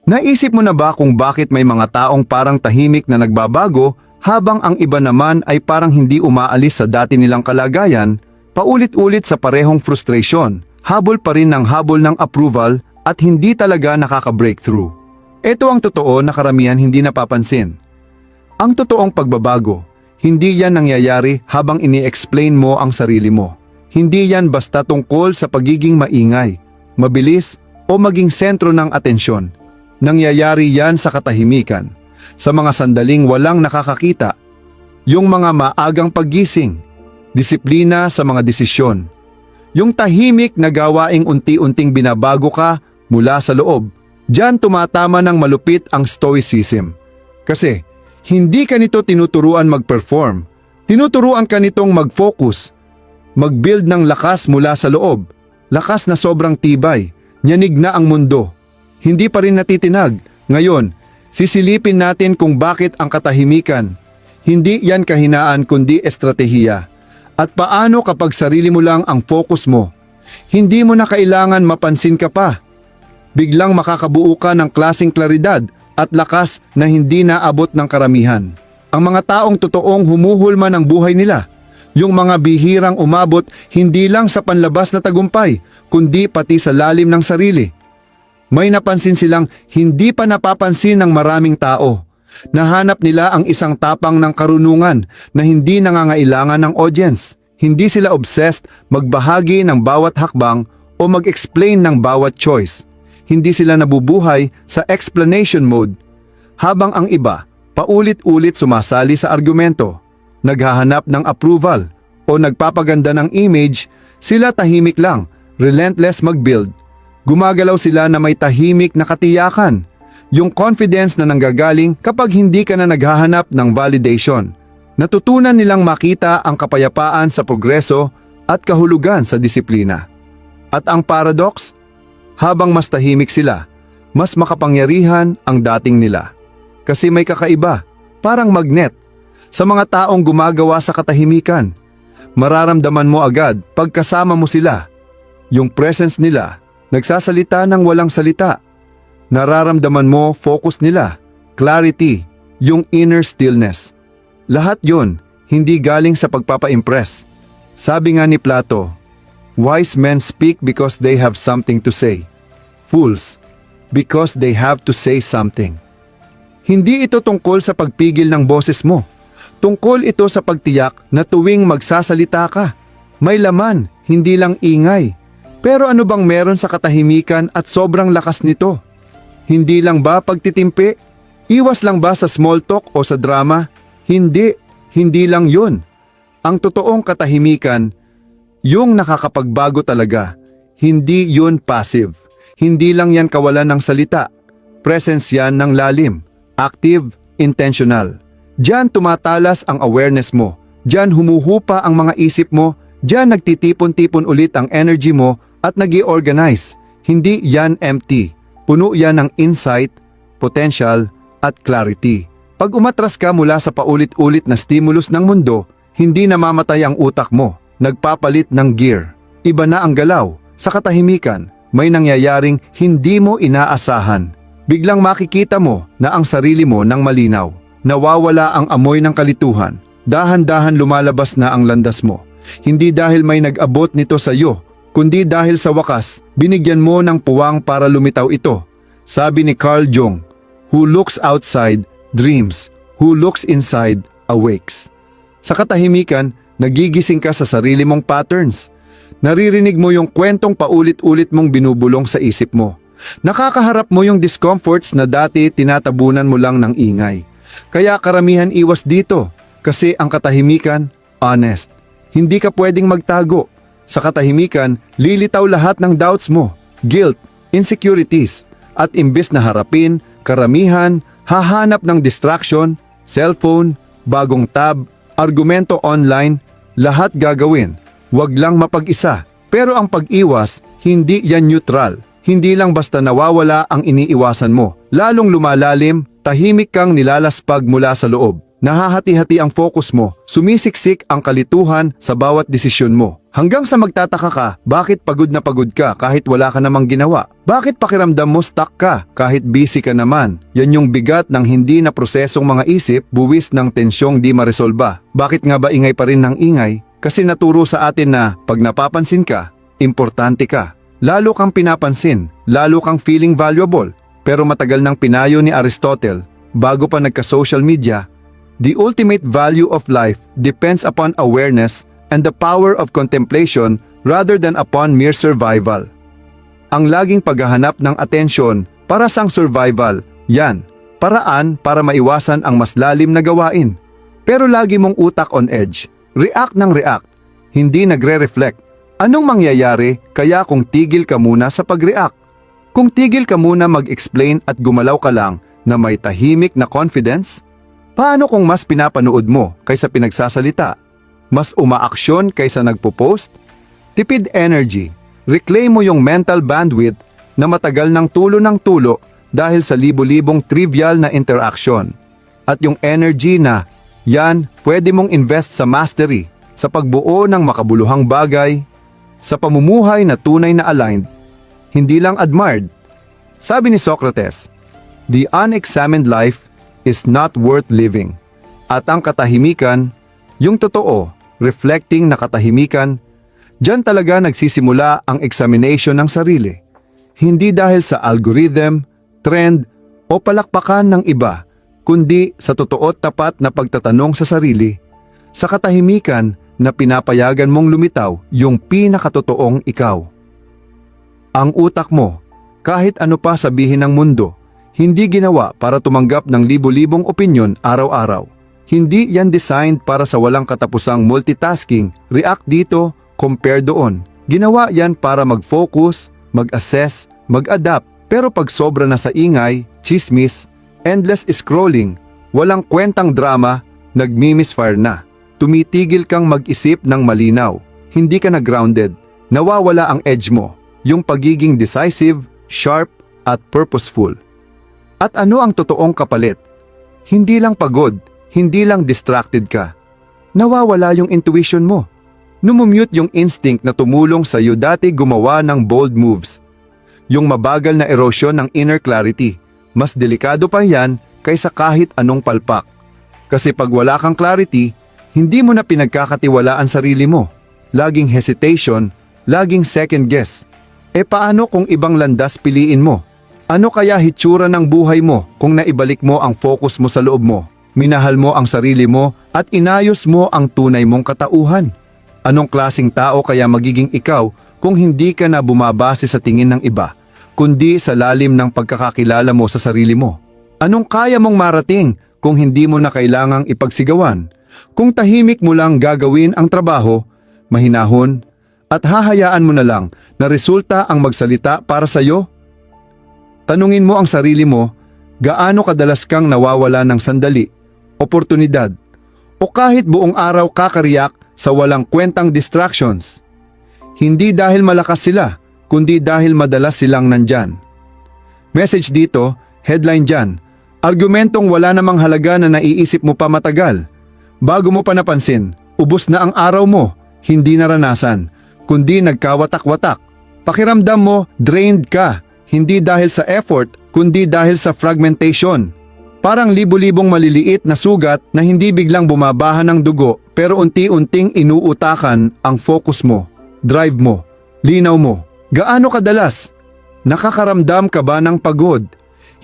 Naisip mo na ba kung bakit may mga taong parang tahimik na nagbabago habang ang iba naman ay parang hindi umaalis sa dati nilang kalagayan, paulit-ulit sa parehong frustration, habol pa rin ng habol ng approval at hindi talaga nakaka-breakthrough? Ito ang totoo na karamihan hindi napapansin. Ang totoong pagbabago, hindi yan nangyayari habang ini-explain mo ang sarili mo. Hindi yan basta tungkol sa pagiging maingay, mabilis o maging sentro ng atensyon. Nangyayari yan sa katahimikan, sa mga sandaling walang nakakakita, yung mga maagang paggising, disiplina sa mga desisyon, yung tahimik na gawaing unti-unting binabago ka mula sa loob. Diyan tumatama ng malupit ang stoicism. Kasi hindi ka nito tinuturuan mag-perform, tinuturuan ka nitong mag-focus, mag-build ng lakas mula sa loob, lakas na sobrang tibay, nyanig na ang mundo. Hindi pa rin natitinag. Ngayon, sisilipin natin kung bakit ang katahimikan. Hindi yan kahinaan kundi estratehiya. At paano kapag sarili mo lang ang focus mo? Hindi mo na kailangan mapansin ka pa. Biglang makakabuo ka ng klaseng klaridad at lakas na hindi naabot ng karamihan. Ang mga taong totoong humuhulma ng buhay nila. Yung mga bihirang umabot hindi lang sa panlabas na tagumpay, kundi pati sa lalim ng sarili. May napansin silang hindi pa napapansin ng maraming tao. Nahanap nila ang isang tapang ng karunungan na hindi nangangailangan ng audience. Hindi sila obsessed magbahagi ng bawat hakbang o mag-explain ng bawat choice. Hindi sila nabubuhay sa explanation mode. Habang ang iba, paulit-ulit sumasali sa argumento, naghahanap ng approval o nagpapaganda ng image, sila tahimik lang, relentless mag-build. Gumagalaw sila na may tahimik na katiyakan, yung confidence na nanggagaling kapag hindi ka na naghahanap ng validation. Natutunan nilang makita ang kapayapaan sa progreso at kahulugan sa disiplina. At ang paradox, habang mas tahimik sila, mas makapangyarihan ang dating nila. Kasi may kakaiba, parang magnet, sa mga taong gumagawa sa katahimikan. Mararamdaman mo agad pagkasama mo sila. Yung presence nila, nagsasalita ng walang salita. Nararamdaman mo focus nila, clarity, yung inner stillness. Lahat yon hindi galing sa pagpapa-impress. Sabi nga ni Plato, wise men speak because they have something to say. Fools, because they have to say something. Hindi ito tungkol sa pagpigil ng boses mo. Tungkol ito sa pagtiyak na tuwing magsasalita ka, may laman, hindi lang ingay. Pero ano bang meron sa katahimikan at sobrang lakas nito? Hindi lang ba pagtitimpi? Iwas lang ba sa small talk o sa drama? Hindi lang yun. Ang totoong katahimikan, yung nakakapagbago talaga, hindi yun passive. Hindi lang yan kawalan ng salita. Presence yan ng lalim, active, intentional. Diyan tumatalas ang awareness mo. Diyan humuhupa ang mga isip mo. Diyan nagtitipon-tipon ulit ang energy mo at nag-i-organize. Hindi yan empty. Puno yan ng insight, potential, at clarity. Pag umatras ka mula sa paulit-ulit na stimulus ng mundo, hindi namamatay ang utak mo. Nagpapalit ng gear. Iba na ang galaw. Sa katahimikan, may nangyayaring hindi mo inaasahan. Biglang makikita mo na ang sarili mo ng malinaw. Nawawala ang amoy ng kalituhan. Dahan-dahan lumalabas na ang landas mo. Hindi dahil may nag-abot nito sa iyo, kundi dahil sa wakas, binigyan mo ng puwang para lumitaw ito. Sabi ni Carl Jung, who looks outside, dreams. Who looks inside, awakes. Sa katahimikan, nagigising ka sa sarili mong patterns. Naririnig mo yung kwentong paulit-ulit mong binubulong sa isip mo. Nakakaharap mo yung discomforts na dati tinatabunan mo lang ng ingay. Kaya karamihan iwas dito, kasi ang katahimikan, honest. Hindi ka pwedeng magtago. Sa katahimikan, lilitaw lahat ng doubts mo, guilt, insecurities, at imbes na harapin, karamihan, hahanap ng distraction, cellphone, bagong tab, argumento online, lahat gagawin. Huwag lang mapag-isa. Pero ang pag-iwas, hindi yan neutral. Hindi lang basta nawawala ang iniiwasan mo. Lalong lumalalim, tahimik kang nilalaspag mula sa loob. Nahahati-hati ang focus mo, sumisiksik ang kalituhan sa bawat desisyon mo. Hanggang sa magtataka ka, bakit pagod na pagod ka kahit wala ka namang ginawa? Bakit pakiramdam mo stuck ka kahit busy ka naman? Yan yung bigat ng hindi na prosesong mga isip, buwis ng tensyong di maresolba. Bakit nga ba ingay pa rin ng ingay? Kasi naturo sa atin na pag napapansin ka, importante ka. Lalo kang pinapansin, lalo kang feeling valuable. Pero matagal nang pinayo ni Aristotle, bago pa nagka-social media, the ultimate value of life depends upon awareness and the power of contemplation rather than upon mere survival. Ang laging paghahanap ng atensyon para sang survival, yan, paraan para maiwasan ang mas lalim na gawain. Pero lagi mong utak on edge, react ng react, hindi nagre-reflect. Anong mangyayari kaya kung tigil ka muna sa pag-react? Kung tigil ka muna mag-explain at gumalaw ka lang na may tahimik na confidence? Paano kung mas pinapanood mo kaysa pinagsasalita? Mas umaaksyon kaysa nagpo-post? Tipid energy. Reclaim mo yung mental bandwidth na matagal ng tulo dahil sa libo-libong trivial na interaction. At yung energy na, yan, pwede mong invest sa mastery, sa pagbuo ng makabuluhang bagay, sa pamumuhay na tunay na aligned, hindi lang admired. Sabi ni Socrates, the unexamined life is not worth living. At ang katahimikan, yung totoo, reflecting na katahimikan, diyan talaga nagsisimula ang examination ng sarili. Hindi dahil sa algorithm, trend, o palakpakan ng iba, kundi sa totoo tapat na pagtatanong sa sarili, sa katahimikan na pinapayagan mong lumitaw yung pinakatotoong ikaw. Ang utak mo, kahit ano pa sabihin ng mundo, hindi ginawa para tumanggap ng libo-libong opinyon araw-araw. Hindi yan designed para sa walang katapusang multitasking, react dito, compare doon. Ginawa yan para mag-focus, mag-assess, mag-adapt. Pero pag sobra na sa ingay, chismis, endless scrolling, walang kwentang drama, nagmi-misfire na. Tumitigil kang mag-isip ng malinaw. Hindi ka na grounded. Nawawala ang edge mo, yung pagiging decisive, sharp, at purposeful. At ano ang totoong kapalit? Hindi lang pagod, hindi lang distracted ka. Nawawala yung intuition mo. Numumute yung instinct na tumulong sa iyo dati gumawa ng bold moves. Yung mabagal na erosion ng inner clarity. Mas delikado pa yan kaysa kahit anong palpak. Kasi pag wala kang clarity, hindi mo na pinagkakatiwalaan sarili mo. Laging hesitation, laging second guess. E paano kung ibang landas piliin mo? Ano kaya hitsura ng buhay mo kung naibalik mo ang focus mo sa loob mo? Minahal mo ang sarili mo at inayos mo ang tunay mong katauhan. Anong klasing tao kaya magiging ikaw kung hindi ka na bumabase sa tingin ng iba, kundi sa lalim ng pagkakakilala mo sa sarili mo? Anong kaya mong marating kung hindi mo na kailangang ipagsigawan? Kung tahimik mo lang gagawin ang trabaho, mahinahon, at hahayaan mo na lang na resulta ang magsalita para sa iyo? Tanungin mo ang sarili mo, gaano kadalas kang nawawala ng sandali, oportunidad, o kahit buong araw kakariyak sa walang kwentang distractions. Hindi dahil malakas sila, kundi dahil madalas silang nandyan. Message dito, headline dyan, argumentong wala namang halaga na naiisip mo pa matagal. Bago mo pa napansin, ubos na ang araw mo, hindi naranasan, kundi nagkawatak-watak. Pakiramdam mo, drained ka, hindi dahil sa effort, kundi dahil sa fragmentation. Parang libo-libong maliliit na sugat na hindi biglang bumabaha ng dugo pero unti-unting inuutakan ang focus mo, drive mo, linaw mo. Gaano kadalas? Nakakaramdam ka ba ng pagod?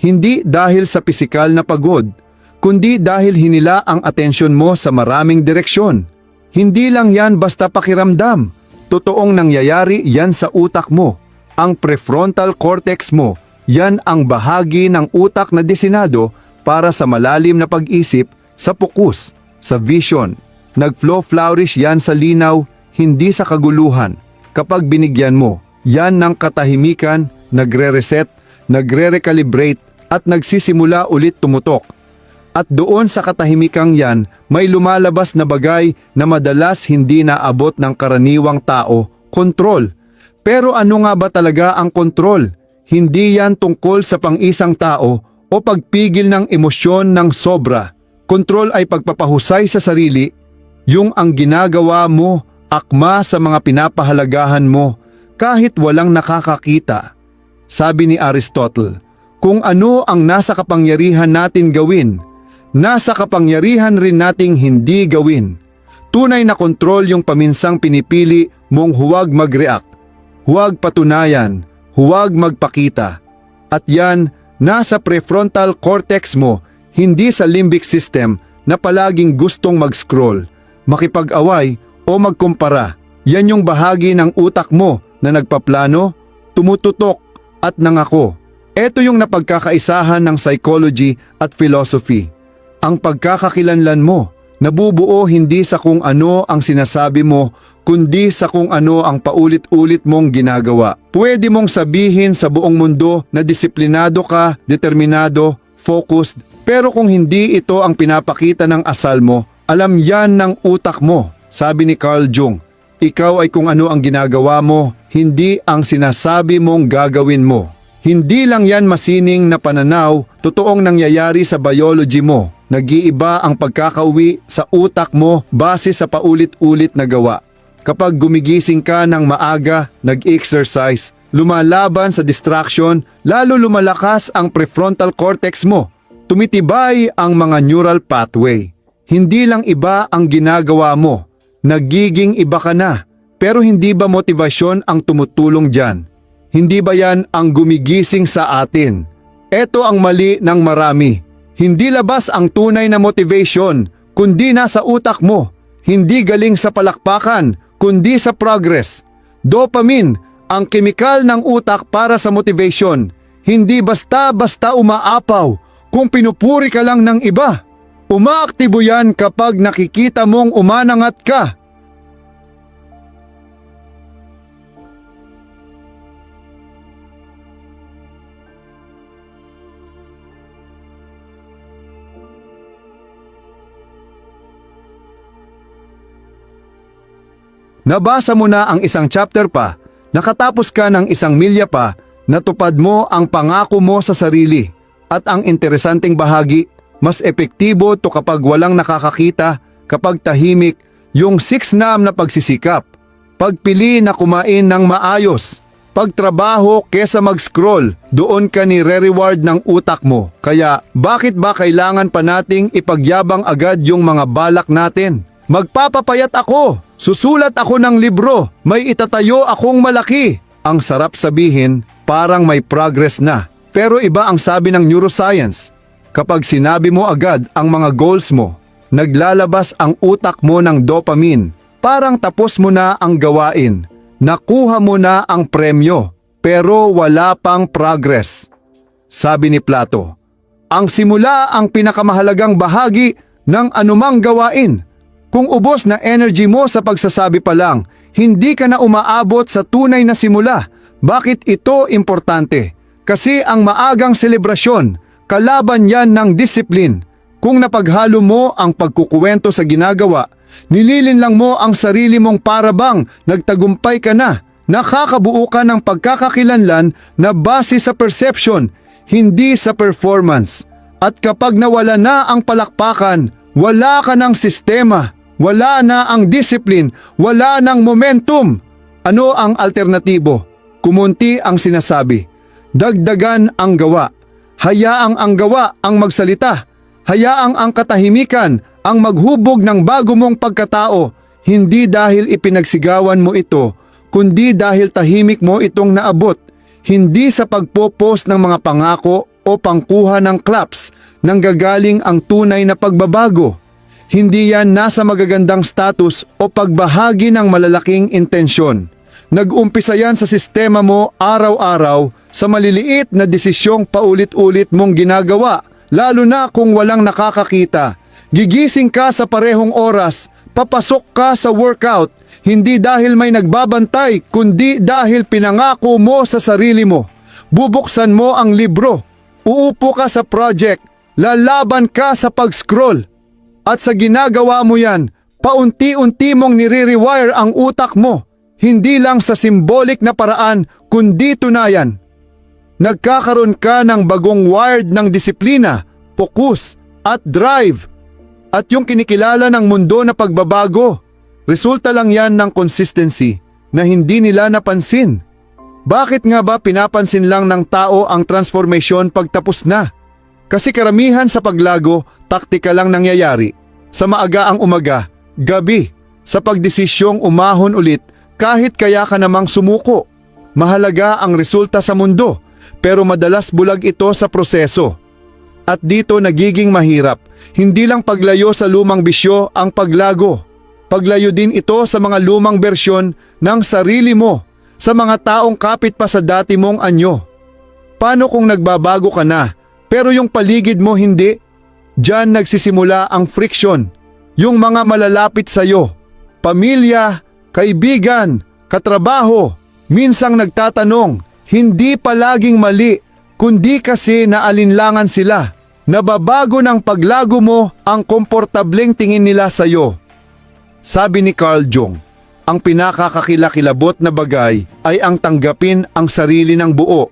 Hindi dahil sa pisikal na pagod, kundi dahil hinila ang atensyon mo sa maraming direksyon. Hindi lang yan basta pakiramdam. Totoong nangyayari yan sa utak mo. Ang prefrontal cortex mo, yan ang bahagi ng utak na disenado para sa malalim na pag-isip, sa fokus, sa vision. Nag-flourish yan sa linaw, hindi sa kaguluhan. Kapag binigyan mo, yan ng katahimikan, nagre-reset, nagre-recalibrate, at nagsisimula ulit tumutok. At doon sa katahimikang yan, may lumalabas na bagay na madalas hindi naabot ng karaniwang tao, kontrol. Pero ano nga ba talaga ang kontrol? Hindi yan tungkol sa pang-isang tao o pagpigil ng emosyon ng sobra. Kontrol ay pagpapahusay sa sarili, yung ang ginagawa mo akma sa mga pinapahalagahan mo kahit walang nakakakita. Sabi ni Aristotle, kung ano ang nasa kapangyarihan natin gawin, nasa kapangyarihan rin nating hindi gawin. Tunay na kontrol yung paminsang pinipili mong huwag mag-react, huwag patunayan, huwag magpakita. At yan, nasa prefrontal cortex mo, hindi sa limbic system na palaging gustong mag-scroll, makipag-away o magkumpara. Yan yung bahagi ng utak mo na nagpaplano, tumututok at nangako. Ito yung napagkakaisahan ng psychology at philosophy. Ang pagkakakilanlan mo, nabubuo hindi sa kung ano ang sinasabi mo, kundi sa kung ano ang paulit-ulit mong ginagawa. Pwede mong sabihin sa buong mundo na disiplinado ka, determinado, focused, pero kung hindi ito ang pinapakita ng asal mo, alam yan ng utak mo. Sabi ni Carl Jung, ikaw ay kung ano ang ginagawa mo, hindi ang sinasabi mong gagawin mo. Hindi lang yan masining na pananaw, totoong nangyayari sa biology mo. Nag-iiba ang pagkakauwi sa utak mo base sa paulit-ulit na gawa. Kapag gumigising ka ng maaga, nag-exercise, lumalaban sa distraction, lalo lumalakas ang prefrontal cortex mo. Tumitibay ang mga neural pathway. Hindi lang iba ang ginagawa mo, nagiging iba ka na. Pero hindi ba motivasyon ang tumutulong dyan? Hindi ba yan ang gumigising sa atin? Ito ang mali ng marami. Hindi labas ang tunay na motivation, kundi nasa utak mo. Hindi galing sa palakpakan, kundi sa progress. Dopamine, ang kemikal ng utak para sa motivation. Hindi basta-basta umaapaw kung pinupuri ka lang ng iba. Umaaktibo yan kapag nakikita mong umanangat ka. Nabasa mo na ang isang chapter pa, nakatapos ka ng 1 milya pa, natupad mo ang pangako mo sa sarili. At ang interesanteng bahagi, mas epektibo to kapag walang nakakakita, kapag tahimik, yung 6 na pagsisikap. Pagpili na kumain ng maayos, pagtrabaho kesa mag-scroll, doon ka ni-reward ng utak mo. Kaya bakit ba kailangan pa nating ipagyabang agad yung mga balak natin? Magpapapayat ako, susulat ako ng libro, may itatayo akong malaki. Ang sarap sabihin, parang may progress na. Pero iba ang sabi ng neuroscience. Kapag sinabi mo agad ang mga goals mo, naglalabas ang utak mo ng dopamine. Parang tapos mo na ang gawain. Nakuha mo na ang premyo, pero wala pang progress. Sabi ni Plato, ang simula ang pinakamahalagang bahagi ng anumang gawain. Kung ubos na energy mo sa pagsasabi pa lang, hindi ka na umaabot sa tunay na simula. Bakit ito importante? Kasi ang maagang selebrasyon, kalaban yan ng disiplin. Kung napaghalo mo ang pagkukuwento sa ginagawa, nililinlang mo ang sarili mong parabang nagtagumpay ka na. Nakakabuo ka ng pagkakakilanlan na base sa perception, hindi sa performance. At kapag nawala na ang palakpakan, wala ka ng sistema. Wala na ang discipline, wala ng momentum. Ano ang alternatibo? Kumunti ang sinasabi. Dagdagan ang gawa. Hayaang ang gawa ang magsalita. Hayaang ang katahimikan ang maghubog ng bago mong pagkatao. Hindi dahil ipinagsigawan mo ito, kundi dahil tahimik mo itong naabot. Hindi sa pagpo-post ng mga pangako o pangkuha ng claps nanggagaling ang tunay na pagbabago. Hindi yan nasa magagandang status o pagbahagi ng malalaking intensyon. Nag-umpisa yan sa sistema mo araw-araw sa maliliit na desisyong paulit-ulit mong ginagawa, lalo na kung walang nakakakita. Gigising ka sa parehong oras, papasok ka sa workout, hindi dahil may nagbabantay, kundi dahil pinangako mo sa sarili mo. Bubuksan mo ang libro, uupo ka sa project, lalaban ka sa pag-scroll. At sa ginagawa mo yan, paunti-unti mong nire-rewire ang utak mo, hindi lang sa symbolic na paraan, kundi tunayan. Nagkakaroon ka ng bagong wired ng disiplina, focus, at drive. At yung kinikilala ng mundo na pagbabago, Resulta lang yan ng consistency na hindi nila napansin. Bakit nga ba pinapansin lang ng tao ang transformation pagtapos na? Kasi karamihan sa paglago, taktika lang nangyayari. Sa maagaang umaga, gabi, sa pagdesisyong umahon ulit kahit kaya ka namang sumuko. Mahalaga ang resulta sa mundo, pero madalas bulag ito sa proseso. At dito nagiging mahirap, hindi lang paglayo sa lumang bisyo ang paglago. Paglayo din ito sa mga lumang bersyon ng sarili mo, sa mga taong kapit pa sa dati mong anyo. Paano kung nagbabago ka na, pero yung paligid mo hindi? Diyan nagsisimula ang friction. Yung mga malalapit sa'yo, pamilya, kaibigan, katrabaho, minsang nagtatanong, hindi palaging mali, kundi kasi naalinlangan sila. Nababago ng paglago mo ang komportableng tingin nila sa'yo. Sabi ni Carl Jung, ang pinakakakilakilabot na bagay ay ang tanggapin ang sarili ng buo.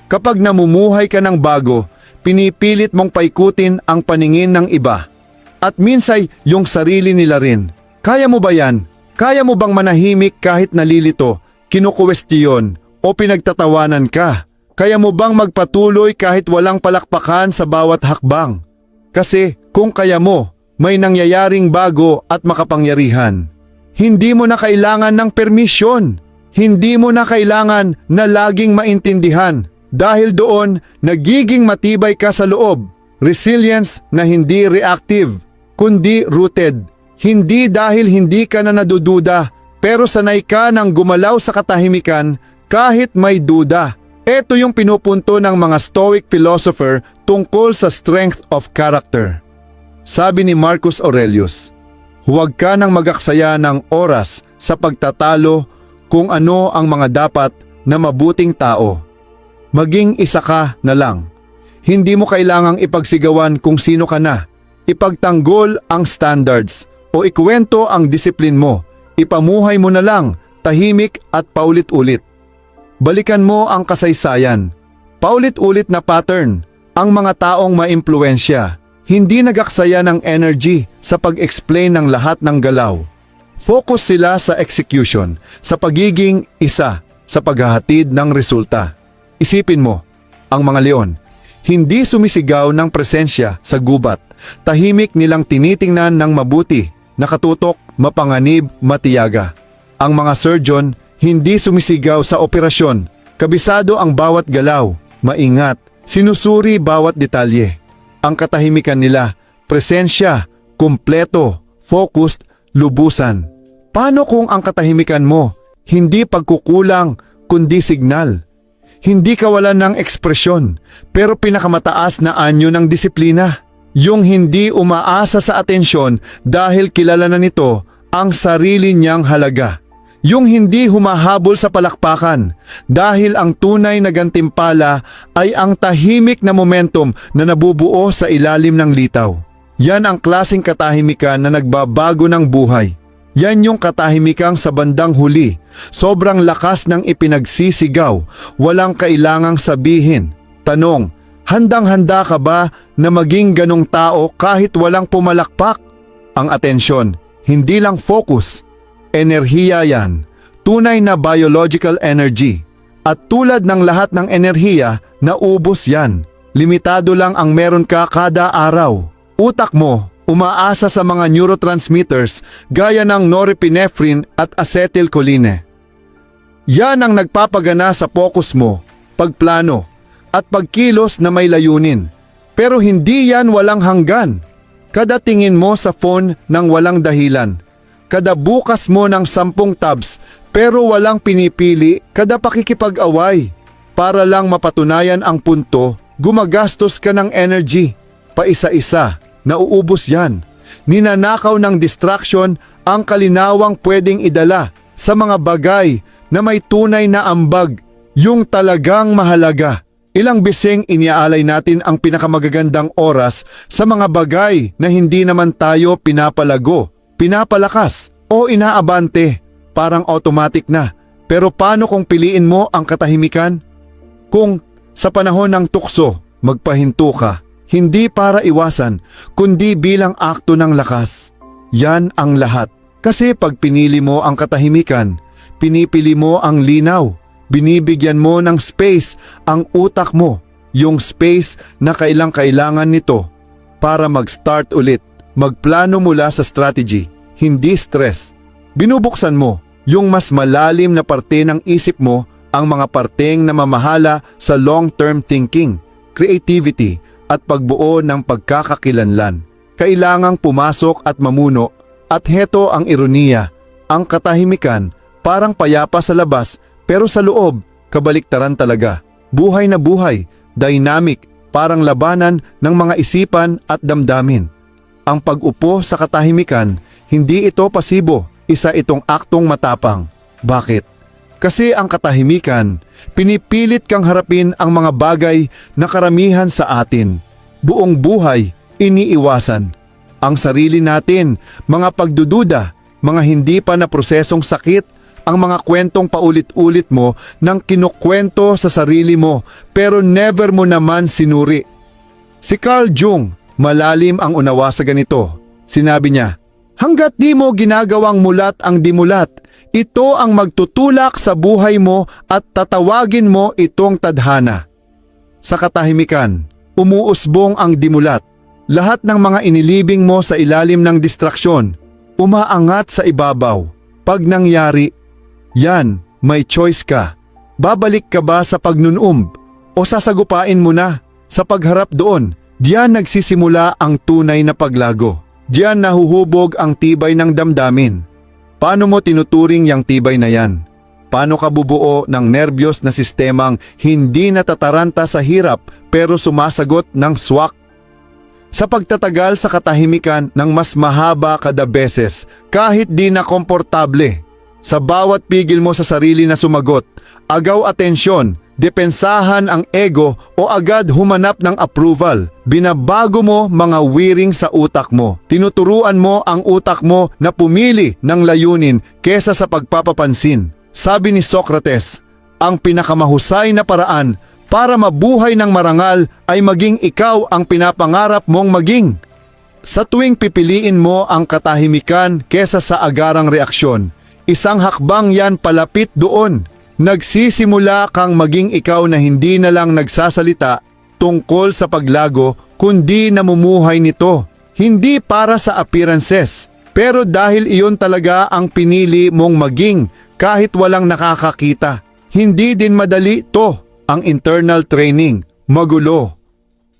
Kapag namumuhay ka ng bago, pinipilit mong paikutin ang paningin ng iba. At minsay yung sarili nila rin. Kaya mo ba yan? Kaya mo bang manahimik kahit nalilito, kinukwestiyon o pinagtatawanan ka? Kaya mo bang magpatuloy kahit walang palakpakan sa bawat hakbang? Kasi kung kaya mo, may nangyayaring bago at makapangyarihan. Hindi mo na kailangan ng permisyon. Hindi mo na kailangan na laging maintindihan. Dahil doon, nagiging matibay ka sa loob. Resilience na hindi reactive, kundi rooted. Hindi dahil hindi ka na nadududa, pero sanay ka ng gumalaw sa katahimikan kahit may duda. Ito yung pinupunto ng mga Stoic philosopher tungkol sa strength of character. Sabi ni Marcus Aurelius, huwag ka nang magaksaya ng oras sa pagtatalo kung ano ang mga dapat na mabuting tao. Maging isa ka na lang. Hindi mo kailangang ipagsigawan kung sino ka na. Ipagtanggol ang standards o ikwento ang disiplin mo. Ipamuhay mo na lang, tahimik at paulit-ulit. Balikan mo ang kasaysayan. Paulit-ulit na pattern. Ang mga taong maimpluwensya hindi nagaksaya ng energy sa pag-explain ng lahat ng galaw. Focus sila sa execution, sa pagiging isa, sa paghahatid ng resulta. Isipin mo, ang mga leon, hindi sumisigaw ng presensya sa gubat. Tahimik nilang tinitingnan ng mabuti, nakatutok, mapanganib, matiyaga. Ang mga surgeon, hindi sumisigaw sa operasyon. Kabisado ang bawat galaw, maingat, sinusuri bawat detalye. Ang katahimikan nila, presensya, kumpleto, focused, lubusan. Paano kung ang katahimikan mo, hindi pagkukulang, kundi signal? Hindi kawalan ng ekspresyon, pero pinakamataas na anyo ng disiplina. Yung hindi umaasa sa atensyon dahil kilala na nito ang sarili niyang halaga. Yung hindi humahabol sa palakpakan dahil ang tunay na gantimpala ay ang tahimik na momentum na nabubuo sa ilalim ng litaw. Yan ang klaseng katahimikan na nagbabago ng buhay. Yan yung katahimikang sa bandang huli, sobrang lakas ng ipinagsisigaw, walang kailangang sabihin. Tanong, handang-handa ka ba na maging ganong tao kahit walang pumalakpak? Ang atensyon, hindi lang focus. Enerhiya yan, tunay na biological energy. At tulad ng lahat ng enerhiya, naubos yan. Limitado lang ang meron ka kada araw. Utak mo, umaasa sa mga neurotransmitters gaya ng norepinephrine at acetylcholine. Yan ang nagpapagana sa focus mo, pagplano, at pagkilos na may layunin. Pero hindi yan walang hanggan. Kada tingin mo sa phone ng walang dahilan. Kada bukas mo ng 10 tabs pero walang pinipili, kada pakikipag-away. Para lang mapatunayan ang punto, gumagastos ka ng energy. Paisa-isa, nauubos yan. Ninanakaw ng distraction ang kalinawang pwedeng idala sa mga bagay na may tunay na ambag, yung talagang mahalaga. Ilang bising iniaalay natin ang pinakamagagandang oras sa mga bagay na hindi naman tayo pinapalago, pinapalakas o inaabante, parang automatic na. Pero paano kung piliin mo ang katahimikan? Kung sa panahon ng tukso, magpahinto ka, hindi para iwasan, kundi bilang akto ng lakas. Yan ang lahat. Kasi pag pinili mo ang katahimikan, pinipili mo ang linaw, binibigyan mo ng space ang utak mo, yung space na kailangan nito para mag-start ulit, magplano mula sa strategy, hindi stress. Binubuksan mo yung mas malalim na parte ng isip mo, ang mga parteng namamahala sa long-term thinking, creativity at pagbuo ng pagkakakilanlan. Kailangang pumasok at mamuno. At heto ang ironiya, ang katahimikan parang payapa sa labas pero sa loob, kabaliktaran talaga. Buhay na buhay, dynamic, parang labanan ng mga isipan at damdamin. Ang pag-upo sa katahimikan, hindi ito pasibo, isa itong aktong matapang. Bakit? Kasi ang katahimikan, pinipilit kang harapin ang mga bagay na karamihan sa atin. Buong buhay, iniiwasan. Ang sarili natin, mga pagdududa, mga hindi pa na prosesong sakit, ang mga kwentong paulit-ulit mo nang kinukwento sa sarili mo pero never mo naman sinuri. Si Carl Jung, malalim ang unawa sa ganito. Sinabi niya, hanggat di mo ginagawang mulat ang dimulat, ito ang magtutulak sa buhay mo at tatawagin mo itong tadhana. Sa katahimikan, umuusbong ang dimulat. Lahat ng mga inilibing mo sa ilalim ng distraksyon, umaangat sa ibabaw. Pag nangyari, yan, may choice ka. Babalik ka ba sa pagnunumb o sasagupain mo na sa pagharap doon? Diyan nagsisimula ang tunay na paglago. Diyan nahuhubog ang tibay ng damdamin. Paano mo tinuturing yang tibay na yan? Paano ka bubuo ng nerbiyos na sistemang hindi natataranta sa hirap pero sumasagot ng swak? Sa pagtatagal sa katahimikan ng mas mahaba kada beses, kahit di na komportable, sa bawat pigil mo sa sarili na sumagot, agaw atensyon, depensahan ang ego o agad humanap ng approval, binabago mo mga wiring sa utak mo. Tinuturuan mo ang utak mo na pumili ng layunin kesa sa pagpapapansin. Sabi ni Socrates, ang pinakamahusay na paraan para mabuhay ng marangal ay maging ikaw ang pinapangarap mong maging. Sa tuwing pipiliin mo ang katahimikan kesa sa agarang reaksyon, isang hakbang yan palapit doon. Nagsisimula kang maging ikaw na hindi na lang nagsasalita tungkol sa paglago kundi namumuhay nito. Hindi para sa appearances, pero dahil iyon talaga ang pinili mong maging kahit walang nakakakita. Hindi din madali to. Ang internal training, magulo.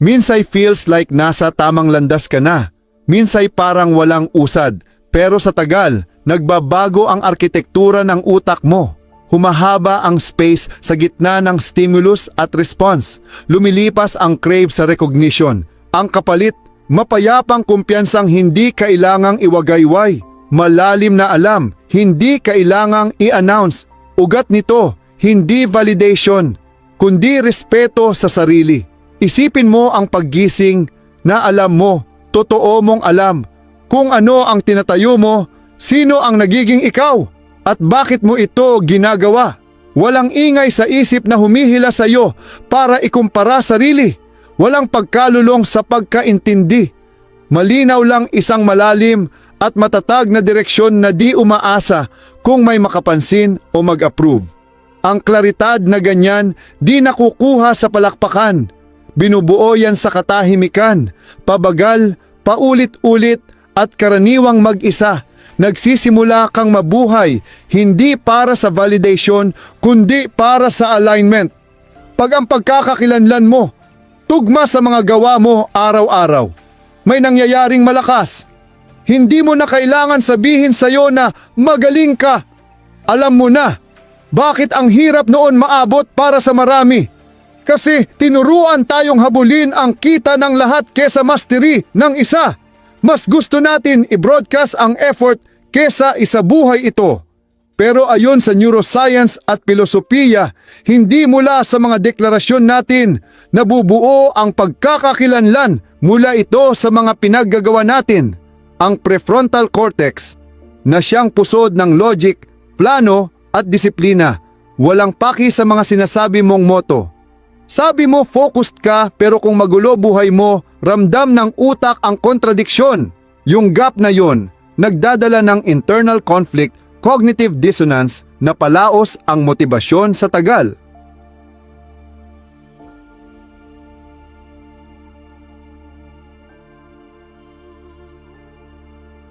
Minsay feels like nasa tamang landas ka na. Minsay parang walang usad. Pero sa tagal, nagbabago ang arkitektura ng utak mo. Humahaba ang space sa gitna ng stimulus at response. Lumilipas ang crave sa recognition. Ang kapalit, mapayapang kumpiyansang hindi kailangang iwagayway. Malalim na alam, hindi kailangang i-announce. Ugat nito, hindi validation, kundi respeto sa sarili. Isipin mo ang paggising na alam mo, totoo mong alam, kung ano ang tinatayo mo, sino ang nagiging ikaw, at bakit mo ito ginagawa. Walang ingay sa isip na humihila sa iyo para ikumpara sarili. Walang pagkalulong sa pagkaintindi. Malinaw lang isang malalim at matatag na direksyon na di umaasa kung may makapansin o mag-approve. Ang klaridad na ganyan di nakukuha sa palakpakan. Binubuo yan sa katahimikan, pabagal, paulit-ulit at karaniwang mag-isa. Nagsisimula kang mabuhay, hindi para sa validation, kundi para sa alignment. Pag ang pagkakakilanlan mo, tugma sa mga gawa mo araw-araw, may nangyayaring malakas. Hindi mo na kailangan sabihin sa'yo na magaling ka. Alam mo na, bakit ang hirap noon maabot para sa marami? Kasi tinuruan tayong habulin ang kita ng lahat kesa mastery ng isa. Mas gusto natin i-broadcast ang effort kesa isabuhay ito. Pero ayon sa neuroscience at filosofiya, hindi mula sa mga deklarasyon natin nabubuo ang pagkakakilanlan, mula ito sa mga pinaggagawa natin. Ang prefrontal cortex na siyang pusod ng logic, plano at disiplina. Walang paki sa mga sinasabi mong moto. Sabi mo focused ka pero kung magulo buhay mo, ramdam ng utak ang kontradiksyon. Yung gap na yon, nagdadala ng internal conflict, cognitive dissonance na palaos ang motibasyon sa tagal.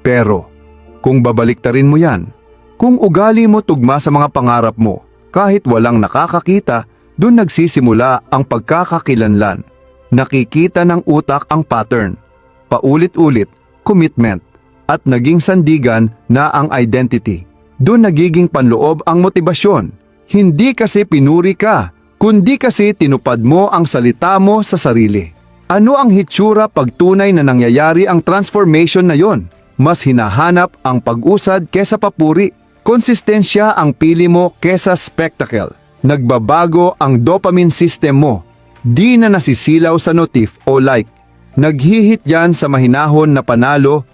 Pero, kung babaliktarin mo yan, kung ugali mo tugma sa mga pangarap mo, kahit walang nakakakita, dun nagsisimula ang pagkakakilanlan. Nakikita ng utak ang pattern, paulit-ulit, commitment, at naging sandigan na ang identity. Dun nagiging panloob ang motibasyon. Hindi kasi pinuri ka, kundi kasi tinupad mo ang salita mo sa sarili. Ano ang hitsura pag tunay na nangyayari ang transformation na yon? Mas hinahanap ang pag-usad kesa papuri. Konsistensya ang pili mo kesa spectacle. Nagbabago ang dopamine system mo. Di na nasisilaw sa notif o like. Naghihit yan sa mahinahon na panalo.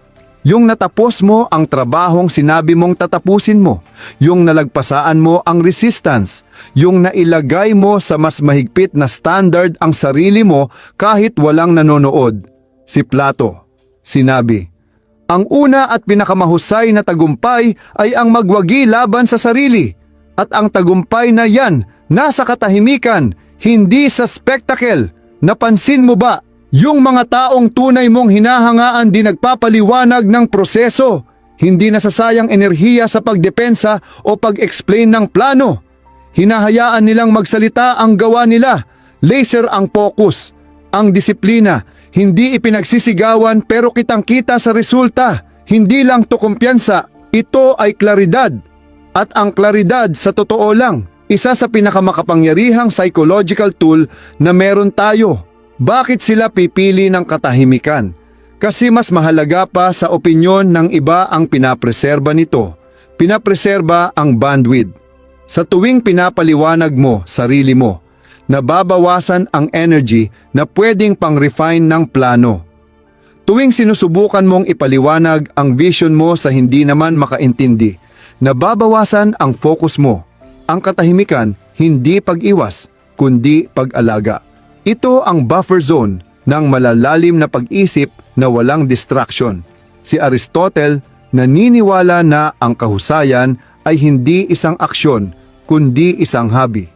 Yung natapos mo ang trabahong sinabi mong tatapusin mo. Yung nalagpasaan mo ang resistance. Yung nailagay mo sa mas mahigpit na standard ang sarili mo kahit walang nanonood. Si Plato, sinabi, ang una at pinakamahusay na tagumpay ay ang magwagi laban sa sarili. At ang tagumpay na yan, nasa katahimikan, hindi sa spectacle. Napansin mo ba? Yung mga taong tunay mong hinahangaan di nagpapaliwanag ng proseso. Hindi nasasayang enerhiya sa pagdepensa o pag-explain ng plano. Hinahayaan nilang magsalita ang gawa nila. Laser ang focus, ang disiplina. Hindi ipinagsisigawan pero kitang-kita sa resulta. Hindi lang to kumpiyansa, ito ay klaridad. At ang klaridad sa totoo lang, isa sa pinakamakapangyarihang psychological tool na meron tayo. Bakit sila pipili ng katahimikan? Kasi mas mahalaga pa sa opinyon ng iba ang pinapreserba nito. Pinapreserba ang bandwidth. Sa tuwing pinapaliwanag mo sarili mo, nababawasan ang energy na pwedeng pang-refine ng plano. Tuwing sinusubukan mong ipaliwanag ang vision mo sa hindi naman makaintindi, nababawasan ang focus mo. Ang katahimikan, hindi pag-iwas, kundi pag-alaga. Ito ang buffer zone ng malalalim na pag-isip na walang distraction. Si Aristotle naniniwala na ang kahusayan ay hindi isang aksyon, kundi isang hobby.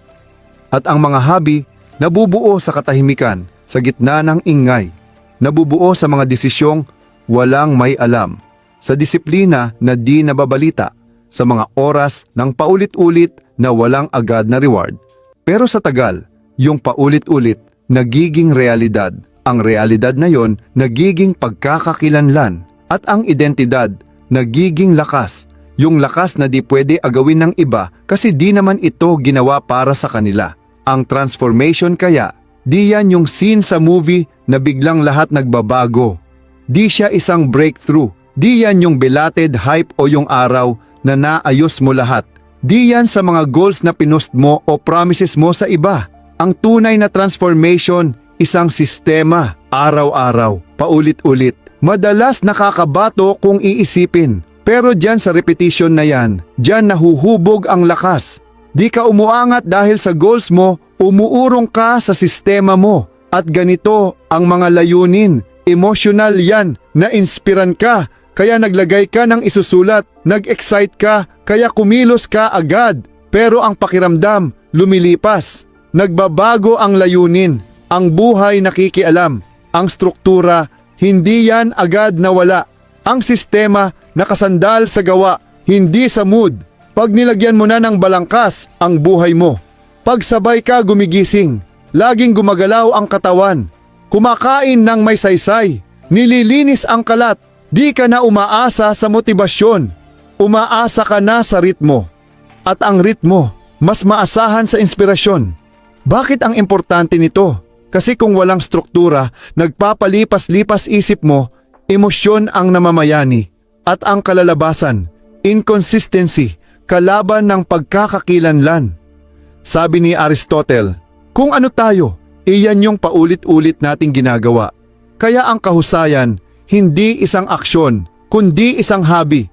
At ang mga hobby, nabubuo sa katahimikan, sa gitna ng ingay. Nabubuo sa mga desisyong walang may alam. Sa disiplina na di nababalita. Sa mga oras ng paulit-ulit na walang agad na reward. Pero sa tagal, yung paulit-ulit, nagiging realidad. Ang realidad na yon, nagiging pagkakakilanlan. At ang identidad, nagiging lakas. Yung lakas na di pwede agawin ng iba kasi di naman ito ginawa para sa kanila. Ang transformation kaya, di yan yung scene sa movie na biglang lahat nagbabago. Di siya isang breakthrough. Di yan yung belated hype o yung araw na naayos mo lahat. Di yan sa mga goals na pinost mo o promises mo sa iba. Ang tunay na transformation, isang sistema, araw-araw, paulit-ulit. Madalas nakakabato kung iisipin. Pero dyan sa repetition na yan, dyan nahuhubog ang lakas. Di ka umuangat dahil sa goals mo, umuurong ka sa sistema mo. At ganito ang mga layunin, emotional yan, na-inspiran ka, kaya naglagay ka ng isusulat, nag-excite ka, kaya kumilos ka agad. Pero ang pakiramdam, lumilipas. Nagbabago ang layunin, ang buhay nakikialam, ang struktura, hindi yan agad nawala. Ang sistema nakasandal sa gawa, hindi sa mood. Pag nilagyan mo na ng balangkas ang buhay mo, pagsabay ka gumigising, laging gumagalaw ang katawan, kumakain ng may saysay, nililinis ang kalat, di ka na umaasa sa motibasyon, umaasa ka na sa ritmo. At ang ritmo, mas maasahan sa inspirasyon. Bakit ang importante nito? Kasi kung walang struktura, nagpapalipas-lipas isip mo, emosyon ang namamayani. At ang kalalabasan, inconsistency, kalaban ng pagkakakilanlan. Sabi ni Aristotle, kung ano tayo, iyan yung paulit-ulit nating ginagawa. Kaya ang kahusayan, hindi isang aksyon, kundi isang hobby.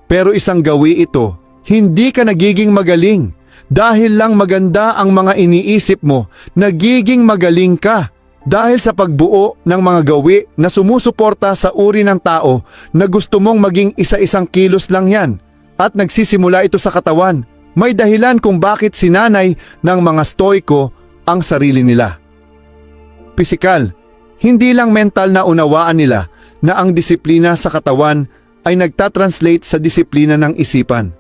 Pero isang gawi ito, hindi ka nagiging magaling. Dahil lang maganda ang mga iniisip mo, nagiging magaling ka. Dahil sa pagbuo ng mga gawi na sumusuporta sa uri ng tao na gusto mong maging isa-isang kilos lang yan at nagsisimula ito sa katawan, may dahilan kung bakit sinanay ng mga Stoiko ang sarili nila. Pisikal, hindi lang mental na unawaan nila na ang disiplina sa katawan ay nagtatranslate sa disiplina ng isipan.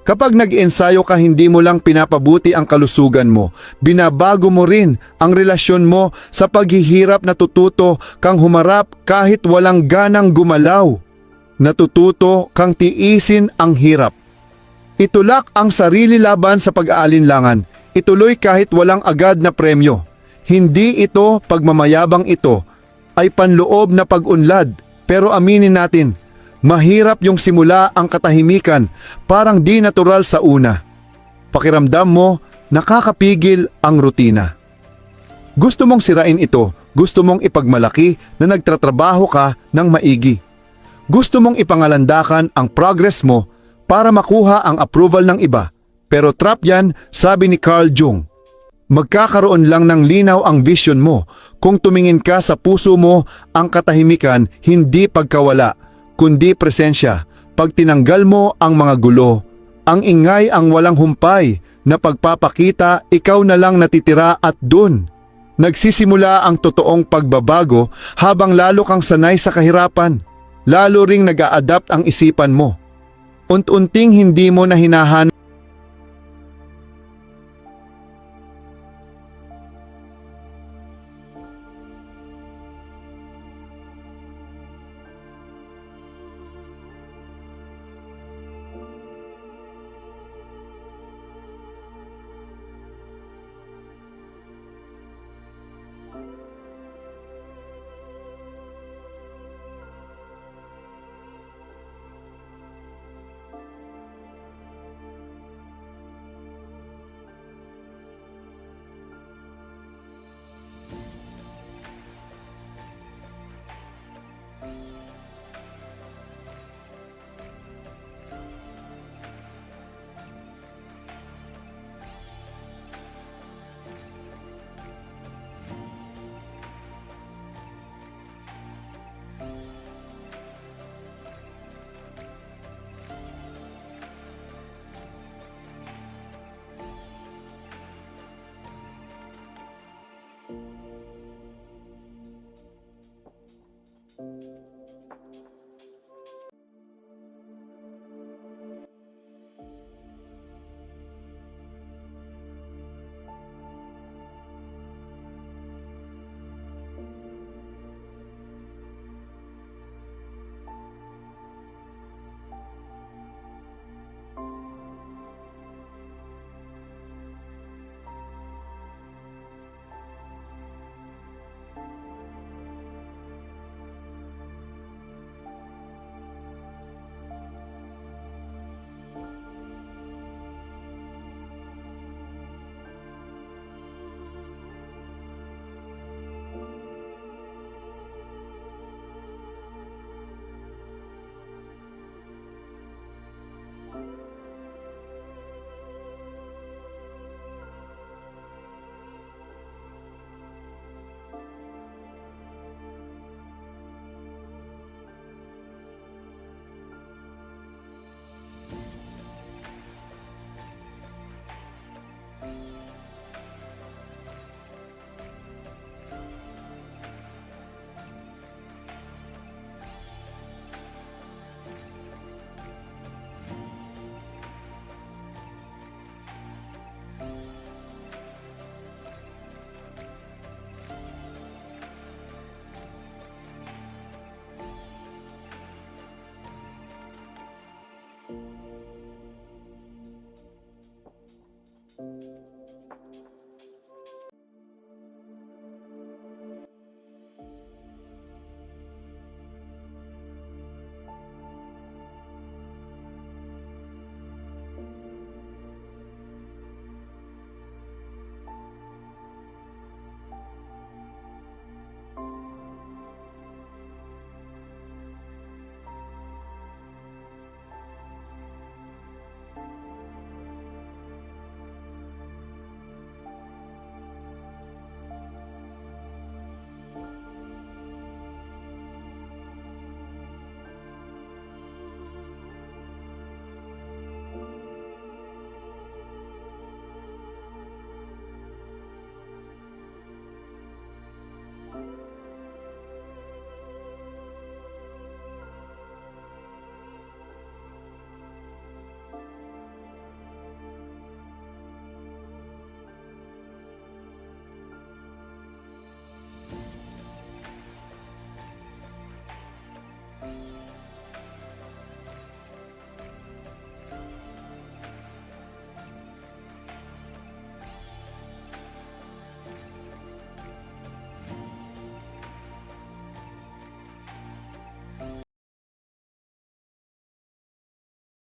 Kapag nag-ensayo ka, hindi mo lang pinapabuti ang kalusugan mo, binabago mo rin ang relasyon mo sa paghihirap. Natututo kang humarap kahit walang ganang gumalaw. Natututo kang tiisin ang hirap. Itulak ang sarili laban sa pag-aalinlangan. Ituloy kahit walang agad na premyo. Hindi ito pagmamayabang, ito ay panloob na pag-unlad. Pero aminin natin, mahirap yung simula ang katahimikan, parang di natural sa una. Pakiramdam mo, nakakapigil ang rutina. Gusto mong sirain ito, gusto mong ipagmalaki na nagtatrabaho ka ng maigi. Gusto mong ipangalandakan ang progress mo para makuha ang approval ng iba. Pero trap yan, sabi ni Carl Jung. Magkakaroon lang ng linaw ang vision mo kung tumingin ka sa puso mo. Ang katahimikan, hindi pagkawala, kundi presensya. Pag tinanggal mo ang mga gulo, ang ingay, ang walang humpay na pagpapakita, ikaw na lang natitira at dun nagsisimula ang totoong pagbabago. Habang lalo kang sanay sa kahirapan, lalo ring nag-a-adapt ang isipan mo. Unti-unting hindi mo na hinahanap